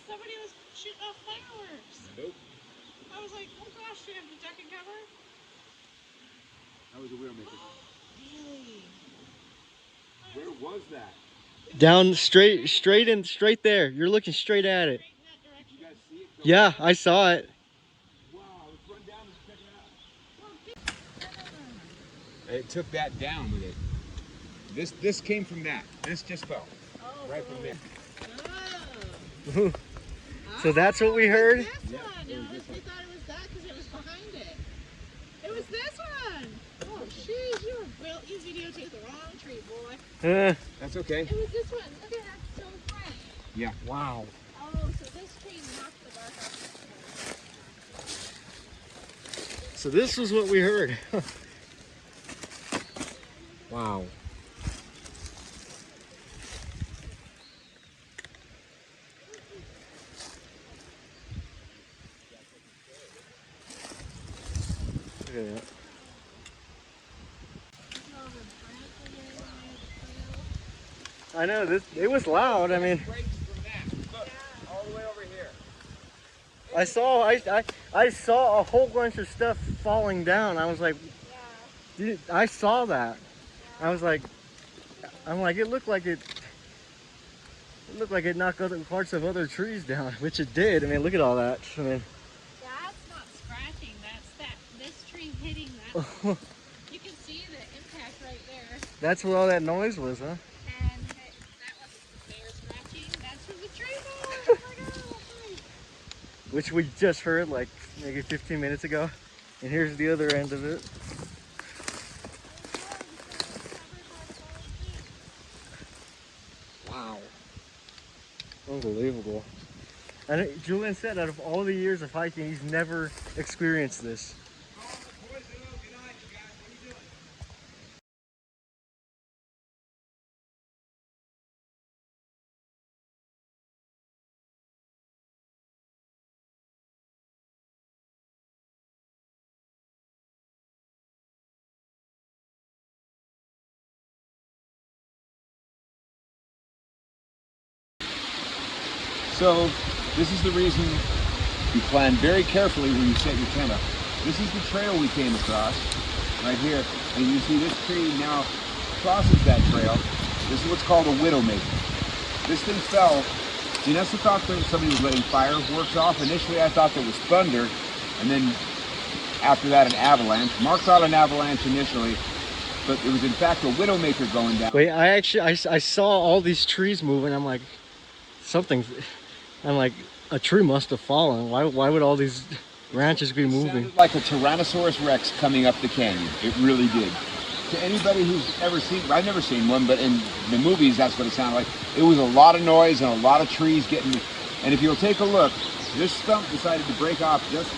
somebody was shooting off fireworks. Nope. I was like, oh gosh, do we have to duck and cover? That was a Widowmaker. Really? Where was that? Down straight there. You're looking straight at it. Straight in that direction. Did you guys see it? Yeah, I saw it. Wow, let's run down and check it out. It took that down with it. This came from that. This just fell. Oh, Right from there. Oh. So that's what we heard? This Yeah, one. it was No, this they one. thought it was that because it was behind it. It was this one. Oh, jeez, you videotaped the wrong tree, boy. That's okay. It was this one. Look at that, so fresh. Yeah. Wow. Oh, so this tree knocked the bark off. So this was what we heard. Wow. Look at that. I know it was loud. I mean, Breaks from that. Look, all the way over here. I saw a whole bunch of stuff falling down. I was like, dude, I saw that. I'm like, it looked like it knocked other parts of other trees down, which it did. I mean, look at all that. I mean, That's not scratching. That's this tree hitting that one. You can see the impact right there. that's what all that noise was, huh? And that wasn't the bear scratching. That's from the tree falling. Oh my God. Which we just heard like maybe 15 minutes ago. And here's the other end of it. Wow. Unbelievable. And Julian said out of all the years of hiking, he's never experienced this. So this is the reason you plan very carefully when you set your tent up. This is the trail we came across right here. And you see this tree now crosses that trail. This is what's called a Widowmaker. This thing fell. Janessa thought that somebody was letting fireworks off. Initially I thought there was thunder, and then after that an avalanche. Mark thought an avalanche initially, but it was in fact a Widowmaker going down. Wait, I saw all these trees moving. I'm like, a tree must have fallen. Why would all these branches be moving? It sounded like a Tyrannosaurus Rex coming up the canyon. It really did. To anybody who's ever seen, I've never seen one, but in the movies that's what it sounded like. It was a lot of noise and a lot of trees getting, and if you'll take a look, this stump decided to break off just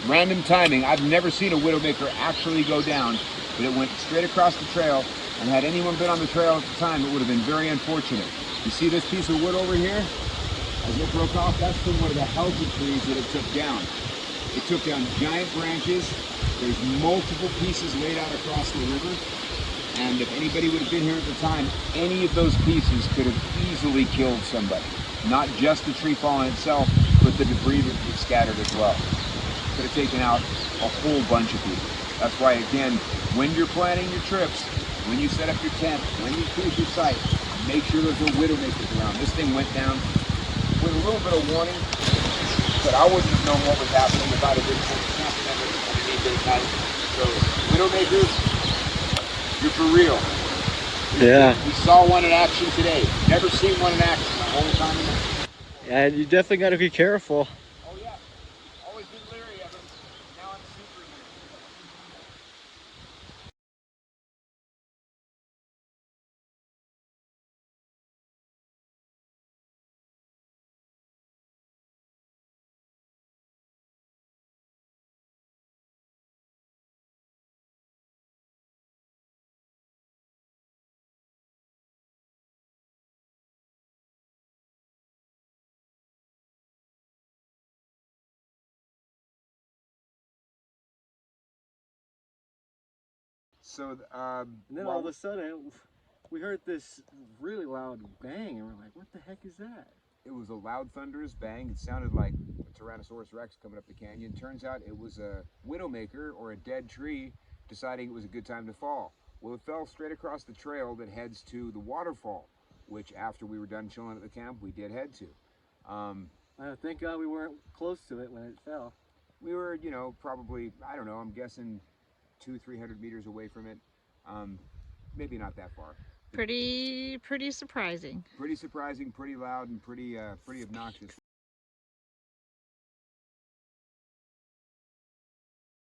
random timing. I've never seen a Widowmaker actually go down, but it went straight across the trail, and had anyone been on the trail at the time, it would have been very unfortunate. You see this piece of wood over here? As it broke off, that's from one of the healthy trees that it took down. It took down giant branches. There's multiple pieces laid out across the river. And if anybody would have been here at the time, any of those pieces could have easily killed somebody. Not just the tree falling itself, but the debris that was scattered as well. Could have taken out a whole bunch of people. That's why, again, when you're planning your trips, when you set up your tent, when you choose your site, make sure there's no Widowmakers around. This thing went down with a little bit of warning, but I wouldn't have known what was happening if I'd have been camping underneath it at night. So, Widowmakers, you're for real. Yeah. We saw one in action today. Never seen one in action the whole time. And you definitely got to be careful. Oh yeah, always been leery of them. Now I'm super leery. So, And then all of a sudden, we heard this really loud bang, and we're like, what the heck is that? It was a loud thunderous bang. It sounded like a Tyrannosaurus Rex coming up the canyon. Turns out it was a widowmaker or a dead tree deciding it was a good time to fall. Well, it fell straight across the trail that heads to the waterfall, which after we were done chilling at the camp, we did head to. Thank God we weren't close to it when it fell. We were, you know, probably, I don't know, I'm guessing 200-300 meters away from it. Maybe not that far. Pretty surprising. Pretty surprising, pretty loud, and pretty obnoxious.